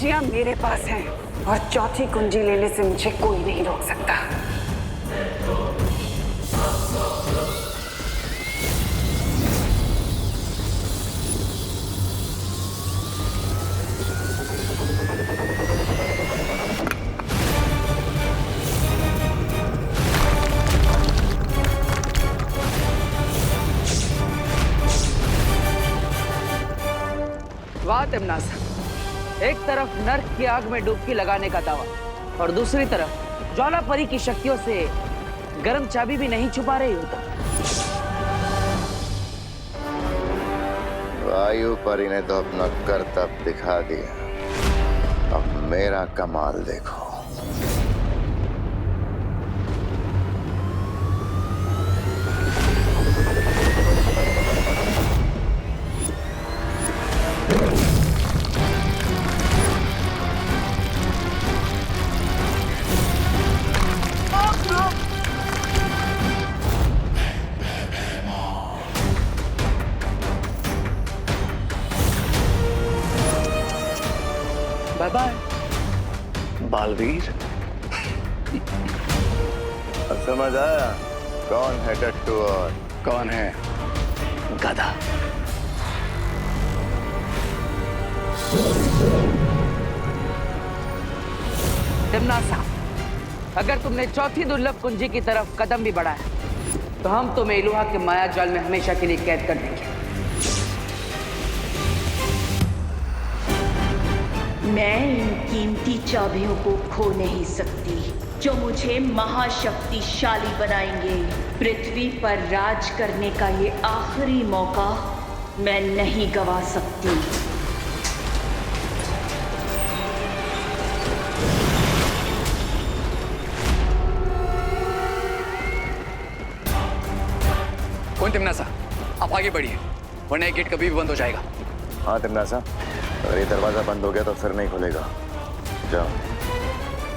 कुंजियां मेरे पास हैं और चौथी कुंजी लेने से मुझे कोई नहीं रोक सकता। वाह तिम्नासा, एक तरफ नर्क की आग में डुबकी लगाने का दावा और दूसरी तरफ ज्वालापरी की शक्तियों से गर्म चाबी भी नहीं छुपा रही हो। वायु परी ने तो अपना करतब दिखा दिया, अब मेरा कमाल देखो। बाय बाय बालवीर, अब समझ आया कौन है टट्टू और कौन है गधा। तिम्नासा, अगर तुमने चौथी दुर्लभ कुंजी की तरफ कदम भी बढ़ाया तो हम तुम्हें इलुहा के माया जाल में हमेशा के लिए कैद कर देंगे। मैं इन कीमती चाबियों को खो नहीं सकती जो मुझे महाशक्तिशाली बनाएंगे। पृथ्वी पर राज करने का ये आखिरी मौका मैं नहीं गवा सकती। कौन तिम्नासा, आप आगे बढ़िए वरना ये गेट कभी भी बंद हो जाएगा। हाँ तिम्नासा, अगर ये दरवाजा बंद हो गया तो फिर नहीं खुलेगा। जाओ।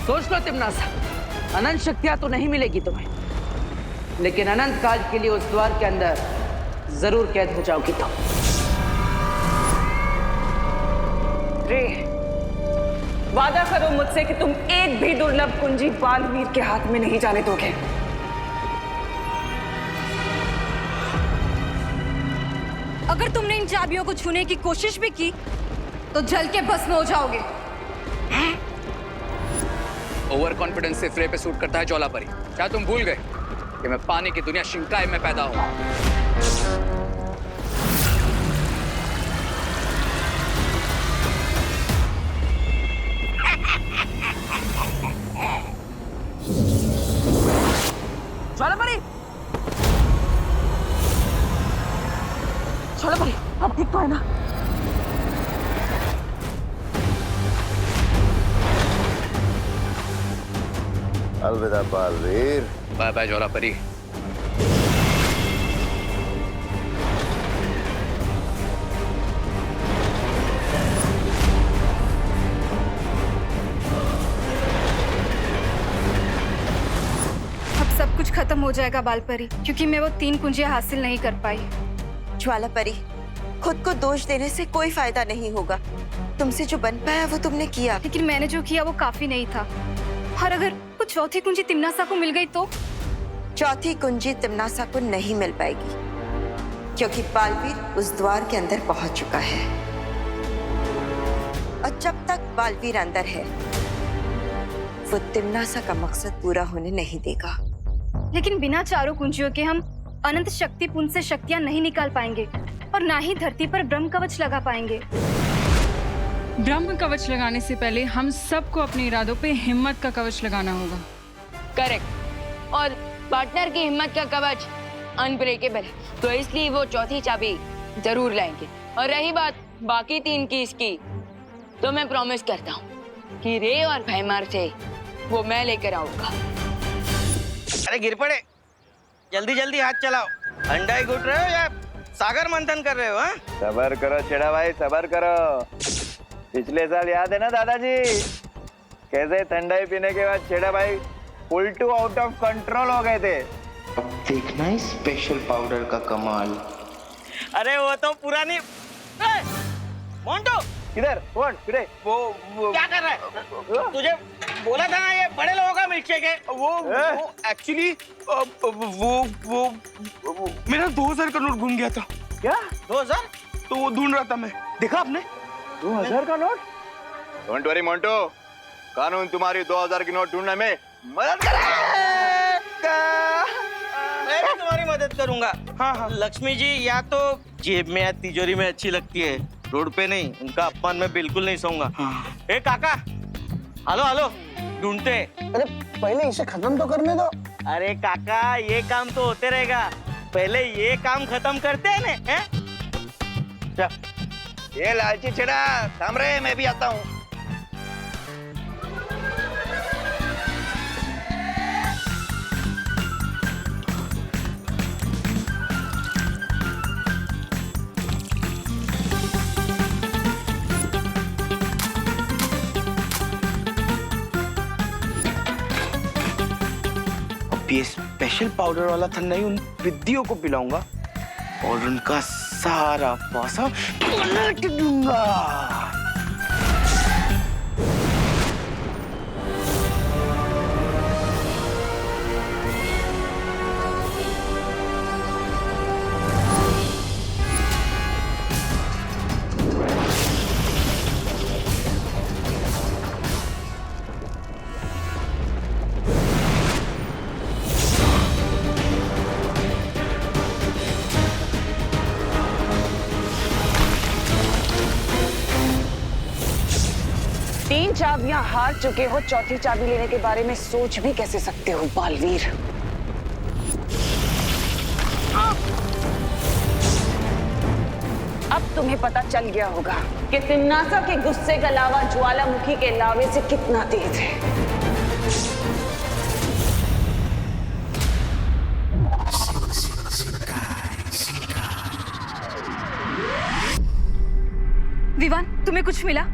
सोच लो तिम्नासा, अनंत शक्तियां तो नहीं मिलेगी तुम्हें, लेकिन अनंत काल के लिए उस द्वार के अंदर जरूर कैद हो जाओगी तुम। रे, वादा करो मुझसे कि तुम एक भी दुर्लभ कुंजी बालवीर के हाथ में नहीं जाने दोगे। अगर तुमने इन चाबियों को छूने की कोशिश भी की तो जल के भस्म हो जाओगे। ओवर कॉन्फिडेंस से फ्रे पे सूट करता है ज्वालापरी। क्या तुम भूल गए कि मैं पानी की दुनिया शिंकाई में पैदा हुआ? ज्वालापरी, ज्वालापरी, अब ठीक तो है ना? अलविदा बालवीर। Bye bye ज्वालापरी। अब सब कुछ खत्म हो जाएगा बालपरी, क्योंकि मैं वो 3 कुंजियां हासिल नहीं कर पाई। ज्वालापरी, खुद को दोष देने से कोई फायदा नहीं होगा। तुमसे जो बन पाया वो तुमने किया। लेकिन मैंने जो किया वो काफी नहीं था, और अगर वो चौथी कुंजी तिम्नासा को मिल गई तो? चौथी कुंजी तिम्नासा को नहीं मिल पाएगी, क्योंकि बालवीर उस द्वार के अंदर पहुंच चुका है, और जब तक बालवीर अंदर है वो तिम्नासा का मकसद पूरा होने नहीं देगा। लेकिन बिना चारों कुंजियों के हम अनंत शक्ति पुंज से शक्तियां नहीं निकाल पाएंगे, और ना ही धरती पर ब्रह्म कवच लगा पाएंगे। ब्रह्म कवच लगाने से पहले हम सबको अपने इरादों पे हिम्मत का कवच लगाना होगा। करेक्ट, और पार्टनर की हिम्मत का कवच अनब्रेकेबल है, तो इसलिए वो चौथी चाबी जरूर लाएंगे। और रही बात बाकी 3 की इसकी, तो मैं प्रॉमिस करता हूँ कि रे और भैमार से वो मैं लेकर आऊंगा। अरे गिर पड़े, जल्दी जल्दी हाथ चलाओ। अंडा ही घुट रहे हो या सागर मंथन कर रहे हो? हाँ, सबर करो छेड़ा भाई, सबर करो। पिछले साल याद है ना दादाजी, कैसे ठंडाई पीने के बाद छेड़ा भाई full to out of control हो गए थे। अब देखना है स्पेशल पाउडर का कमाल। अरे वो तो पुरानी। मोंटो, किधर कौन किधर वो क्या कर रहा है? तुझे बोला था ना ये बड़े लोगों का मिल्क शेक है। वो एक्चुअली वो मेरा 2000 का नोट घूम गया था। क्या 2000? तो वो ढूंढ रहा था मैं। देखा आपने? 2000 का नोट? डोंट वरी मोंटो, कानून तुम्हारी 2000 की नोट ढूंढने में मदद करेगा। मैं भी तुम्हारी मदद करूंगा। हाँ। लक्ष्मी जी या तो जेब में या तिजोरी में अच्छी लगती है, रोड पे नहीं। उनका अपमान मैं बिल्कुल नहीं सहूंगा। ए काका, हेलो ढूंढते। अरे पहले इसे खत्म तो करने दो। अरे काका, ये काम तो होते रहेगा, पहले ये काम खत्म करते हैं ना। ये लालची छेड़ा थाम रहे, मैं भी आता हूँ। ये स्पेशल पाउडर वाला ठंडा ही उन विद्याओं को पिलाऊंगा और उनका सारा पासा पलट दूंगा। तीन चाबियां हार चुके हो, चौथी चाबी लेने के बारे में सोच भी कैसे सकते हो बालवीर? अब तुम्हें पता चल गया होगा कि तिम्नासा के गुस्से का लावा ज्वालामुखी के लावे से कितना तेज है। विवान, तुम्हें कुछ मिला?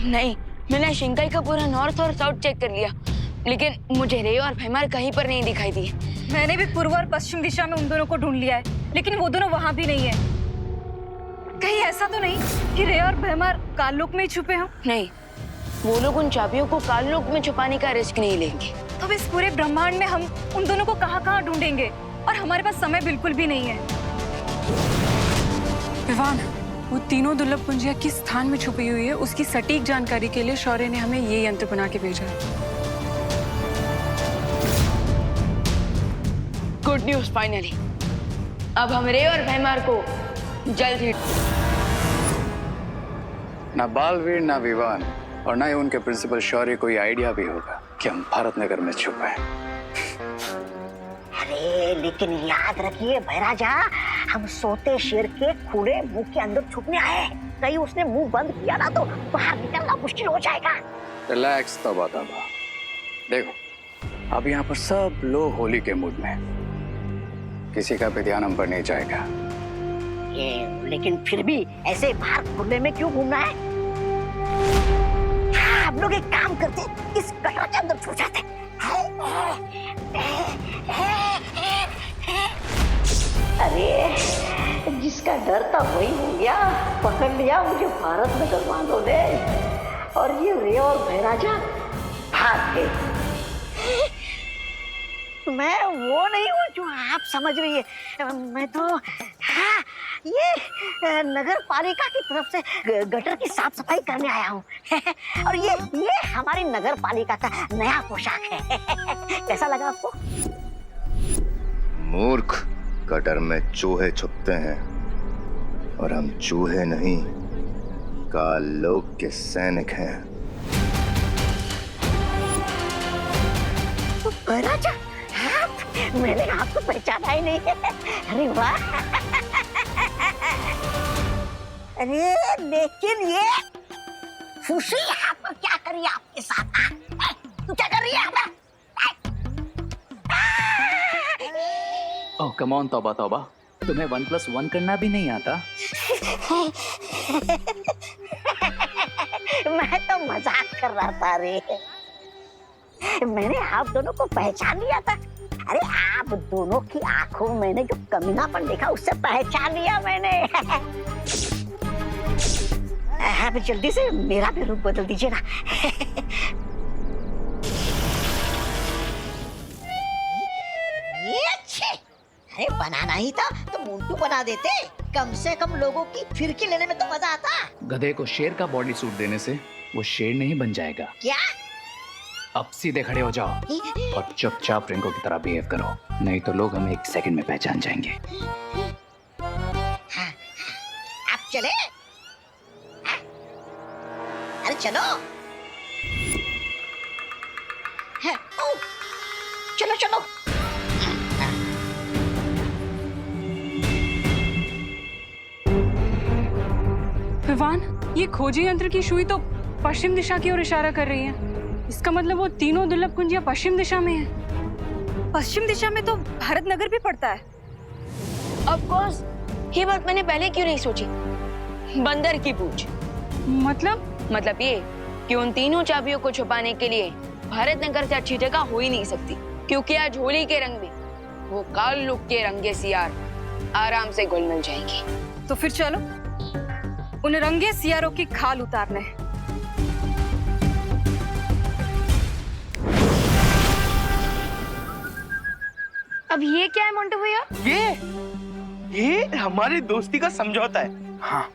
नहीं, मैंने शिंकाई का पूरा नॉर्थ और साउथ चेक कर लिया, लेकिन मुझे रे और भैमार कहीं पर नहीं दिखाई दी। मैंने भी पूर्व और पश्चिम दिशा में उन दोनों को ढूंढ लिया है, लेकिन वो दोनों वहां भी नहीं है। कहीं ऐसा तो नहीं कि रे और भैमार काललोक में ही छुपे हों? नहीं, वो लोग उन चाबियों को काललोक में छुपाने का रिस्क नहीं लेंगे। तो इस पूरे ब्रह्मांड में हम उन दोनों को कहाँ-कहाँ ढूंढेंगे? और हमारे पास समय बिल्कुल भी नहीं है। विवान, वो तीनों दुर्लभ कुंजियां किस स्थान में छुपी हुई है, उसकी सटीक जानकारी के लिए शौर्य ने हमें ये यंत्र बना के भेजा है। गुड न्यूज, फाइनली अब हम रे और भैमार को जल्द ही। ना बालवीर, ना विवान और ना ही उनके प्रिंसिपल शौर्य को ये आइडिया भी होगा कि हम भारत नगर में छुपे हैं। अरे लेकिन याद रखिए भैराजा, हम सोते शेर के खुले मुंह के अंदर छुपने आए। कहीं उसने मुंह बंद किया ना तो बाहर निकलना मुश्किल हो जाएगा। रिलैक्स तबा। देखो, अब यहाँ पर सब लोग होली के मूड में, किसी का भी ध्यान हम पर नहीं जाएगा। ये लेकिन फिर भी ऐसे बाहर खुले में क्यों घूमना है? हाँ, हम लोग एक काम करते, इस गटर के अंदर छुप जाते। अरे जिसका डर था वही हो गया, पकड़ लिया मुझे भारत नगर वालों ने। और ये रे और भैराजा भाग गए। मैं वो नहीं हूँ जो आप समझ रही है। मैं तो हाँ, ये नगर पालिका की तरफ से गटर की साफ सफाई करने आया हूँ। और ये हमारी नगर पालिका का नया पोशाक है। कैसा लगा आपको? मूर्ख, गटर में चूहे छुपते हैं और हम चूहे नहीं, काललोक के सैनिक हैं। भैराजा, मैंने आपको पहचाना ही नहीं है। अरे वाह! अरे लेकिन ये फूसी यहाँ पर क्या कर रही है आपके साथ? तू क्या कर रही है यहाँ पर? ओह कम ऑन तौबा, तुम्हें 1+1 करना भी नहीं आता? मैं तो मजाक कर रहा था रे। मैंने आप दोनों को पहचान लिया था। अरे आप दोनों की आंखों में मैंने जो कमीनापन देखा उससे पहचान लिया मैंने। आप जल्दी से मेरा भी रूप बदल दीजिए ना। ये अच्छे, अरे बनाना ही था तो मोंटू बना देते, कम से कम लोगों की फिरकी लेने में तो मजा आता। गधे को शेर का बॉडी सूट देने से वो शेर नहीं बन जाएगा। क्या? अब सीधे खड़े हो जाओ और चुपचाप रिंको की तरह बिहेव करो, नहीं तो लोग हमें 1 सेकंड में पहचान जाएंगे। हाँ, आप चले? हाँ? अरे चलो। हाँ, ओ, चलो चलो। विवान, ये खोजी यंत्र की सुई तो पश्चिम दिशा की ओर इशारा कर रही है। इसका मतलब वो तीनों दुर्लभ कुंजियां पश्चिम दिशा में है। पश्चिम दिशा में तो भारत नगर भी पड़ता है। ऑफ कोर्स, ये बात मैंने पहले क्यों नहीं सोची? बंदर की पूछ। मतलब ये कि उन तीनों चाबियों को छुपाने के लिए भारत नगर से अच्छी जगह हो ही नहीं सकती, क्योंकि आज होली के रंग में वो काल लुक के रंगे सियार आराम से घुल मिल जाएंगे। तो फिर चलो उन रंगे सियारों की खाल उतारने। अब ये क्या है मोंटू भैया? ये हमारी दोस्ती का समझौता है। हाँ,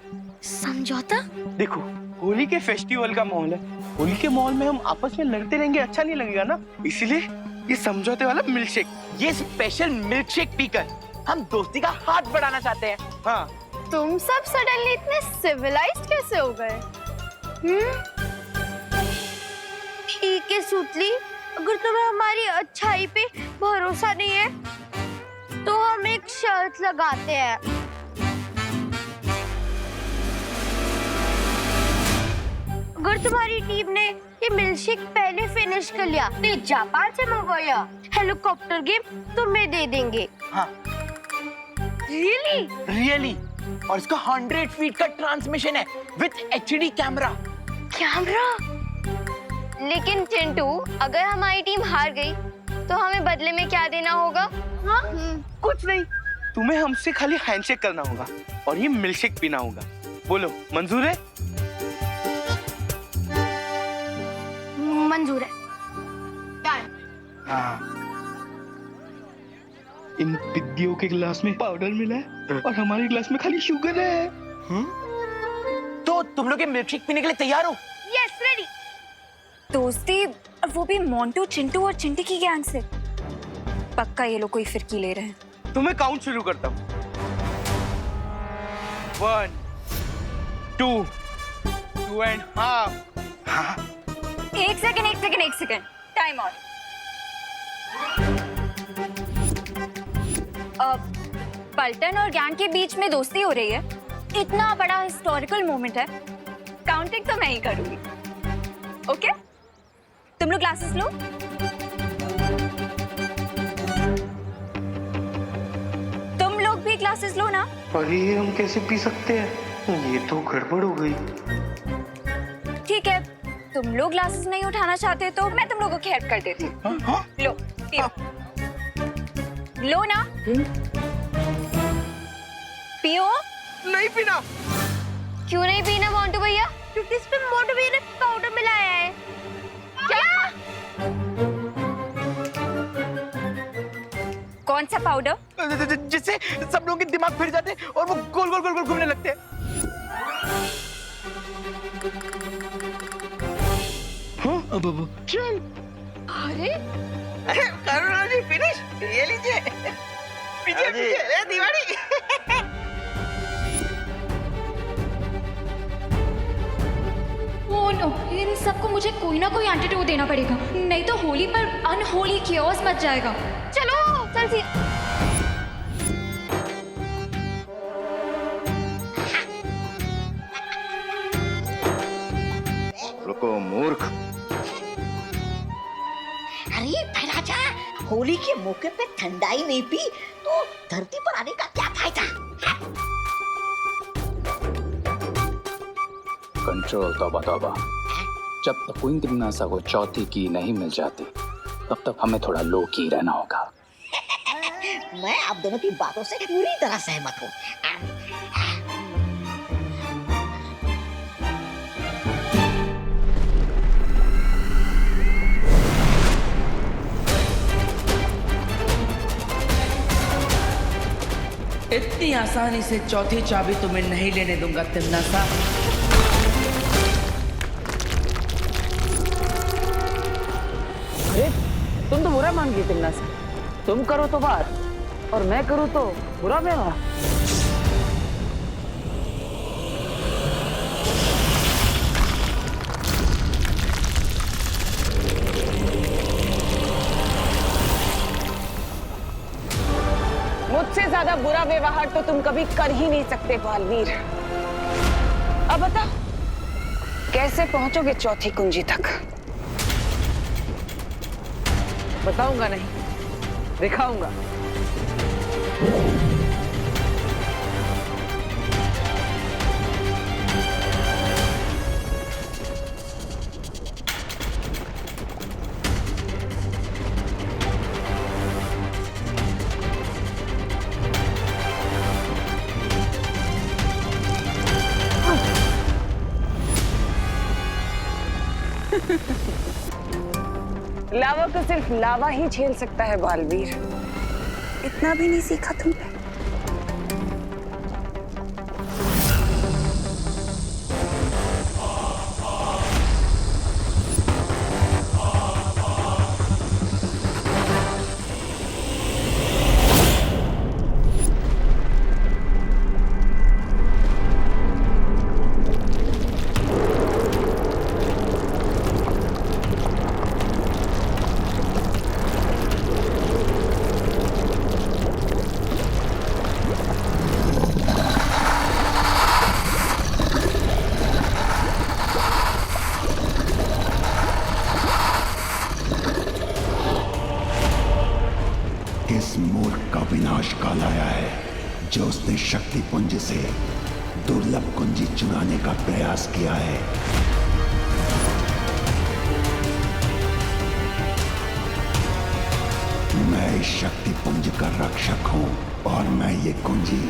समझौता? देखो, होली के फेस्टिवल का माहौल है, होली के माहौल में हम आपस में लड़ते रहेंगे, अच्छा नहीं लगेगा ना, इसलिए ये समझौते वाला मिल्कशेक, ये स्पेशल मिल्कशेक पीकर हम दोस्ती का हाथ बढ़ाना चाहते हैं। हाँ। तुम सब सडनली इतने सिविलाइज्ड कैसे हो गए? ठीक है सुतली, अगर तुम्हें हमारी अच्छाई पे भरोसा नहीं है तो हम एक शर्त लगाते हैं। अगर तुम्हारी टीम ने ये मिल्कशेक पहले फिनिश कर लिया तो जापान से मंगवाया हेलीकॉप्टर गेम तुम्हें दे देंगे। हाँ। रियली और इसका 100 फीट का ट्रांसमिशन है विद HD कैमरा। लेकिन चिंटू, अगर हमारी टीम हार गई तो हमें बदले में क्या देना होगा? हाँ? कुछ नहीं, तुम्हें हमसे खाली हैंडशेक करना होगा और ये मिल्कशेक पीना होगा। बोलो, मंजूर है? मंजूर है। हाँ। इन पिद्दियों के गिलास में पाउडर मिला है और हमारे गिलास में खाली शुगर है। तो तुम लोग ये मिल्कशेक पीने के लिए तैयार हो? Yes, ready. दोस्ती, और वो भी मोंटू, चिंटू और चिंटी की गैंग से। पक्का ये लोग कोई फिरकी ले रहे हैं। तुम्हें काउंट शुरू करता हूँ। 1, 2, 2.5। हाँ? एक सेकंड, टाइम आउट। पल्टन और गैंग के बीच में दोस्ती हो रही है, इतना बड़ा हिस्टोरिकल मोमेंट है, काउंटिंग तो मैं ही करूंगी। ओके? तुम लोग क्लासेस लो। तुम लोग भी क्लासेस लो ना। अरे ये हम कैसे पी सकते हैं? ये तो गड़बड़ हो गई। ठीक है, तुम लोग ग्लासेस नहीं उठाना चाहते तो मैं तुम लोगों की हेल्प कर देती हूँ। लो, पियो। लो ना। पियो। नहीं पीना। क्यों नहीं पीना मोंटू भैया? क्योंकि इसमें मोंटू भैया ने पाउडर मिलाया है। क्या? कौन सा पाउडर? जिससे सब लोगों के दिमाग फिर जाते और वो गोल गोल गोल गोल घूमने लगते हैं। हाँ, अब चल। अरे करुणा जी, फिनिश। ये लीजिए। पीछे पीछे दीवारी। ओह नो, इन सबको मुझे कोई ना कोई एंटीडोट देना पड़ेगा, नहीं तो होली पर अनहोली कियोस मच जाएगा। चलो चल रुको मूर्ख। अरे राजा, होली के मौके पे ठंडाई नहीं पी तो धरती पर आने का क्या फायदा? कंट्रोल, तौबा तौबा। जब तक क्वीन तिमनासा को चौथी की नहीं मिल जाती तब तक हमें थोड़ा लो की रहना होगा। मैं आप दोनों की बातों से पूरी तरह सहमत हूँ। इतनी आसानी से चौथी चाबी तुम्हें नहीं लेने दूंगा तिमनासा। अरे तुम तो बुरा मान गई तिमनासा। तुम करो तो बात और मैं करूँ तो बुरा व्यवहार। मुझसे ज्यादा बुरा व्यवहार तो तुम कभी कर ही नहीं सकते बालवीर। अब बताओ कैसे पहुंचोगे चौथी कुंजी तक? बताऊंगा नहीं, दिखाऊंगा। लावा को सिर्फ लावा ही झेल सकता है बालवीर। इतना भी नहीं सीखा तुमने? इस मूर्ख का विनाश काल आया है जो उसने शक्ति पुंज से दुर्लभ कुंजी चुराने का प्रयास किया है। मैं इस शक्ति पुंज का रक्षक हूं और मैं ये कुंजी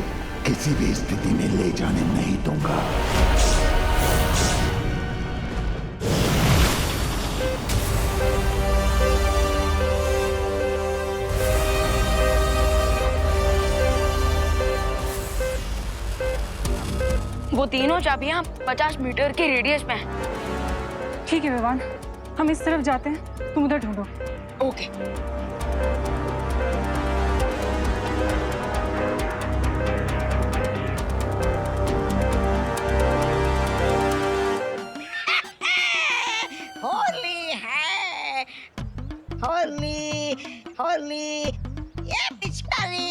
किसी भी स्थिति में ले जाने नहीं दूंगा। वो तीनों चाबियां 50 मीटर के रेडियस में हैं। ठीक है विवान, हम इस तरफ जाते हैं, तुम उधर ढूंढो। ओके। होली है, होली होली, ये पिचकारी।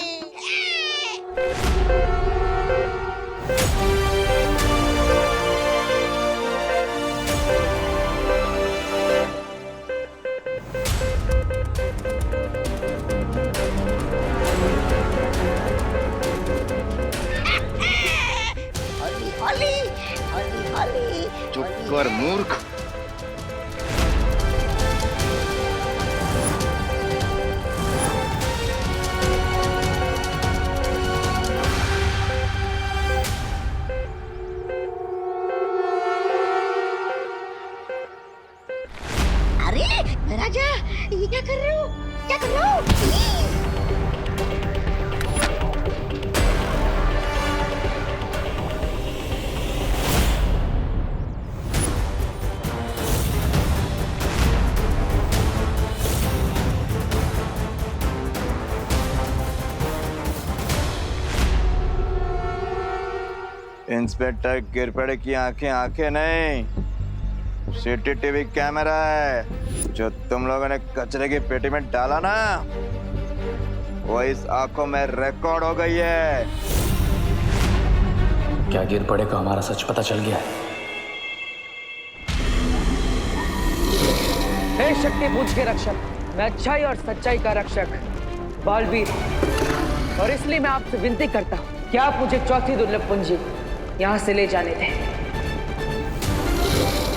चुप कर मूर्ख। अरे राजा, ये क्या कर रहे हो? क्या कर रहे हो? इंस्पेक्टर गिरपड़े की आंखें आंखें नहीं, सीसीटीवी कैमरा है। जो तुम लोगों ने कचरे की पेटी में डाला ना, वो इस आंखों में रिकॉर्ड हो गई है। क्या गिरपड़े को हमारा सच पता चल गया है? हे शक्ति पुंज के रक्षक, मैं अच्छाई और सच्चाई का रक्षक बालवीर, और इसलिए मैं आपसे विनती करता हूँ कि आप मुझे चौथी दुर्लभ कुंजी यहां से ले जाने दें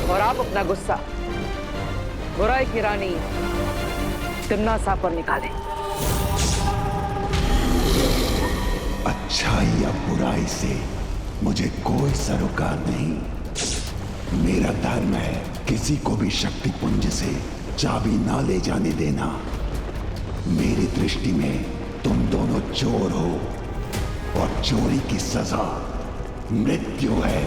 और आप अपना गुस्सा बुराई की रानी तिमनासा पर निकालें। अच्छाई या बुराई से मुझे कोई सरोकार नहीं। मेरा धर्म है किसी को भी शक्ति पुंज से चाबी ना ले जाने देना। मेरी दृष्टि में तुम दोनों चोर हो, और चोरी की सजा मृत्यु है।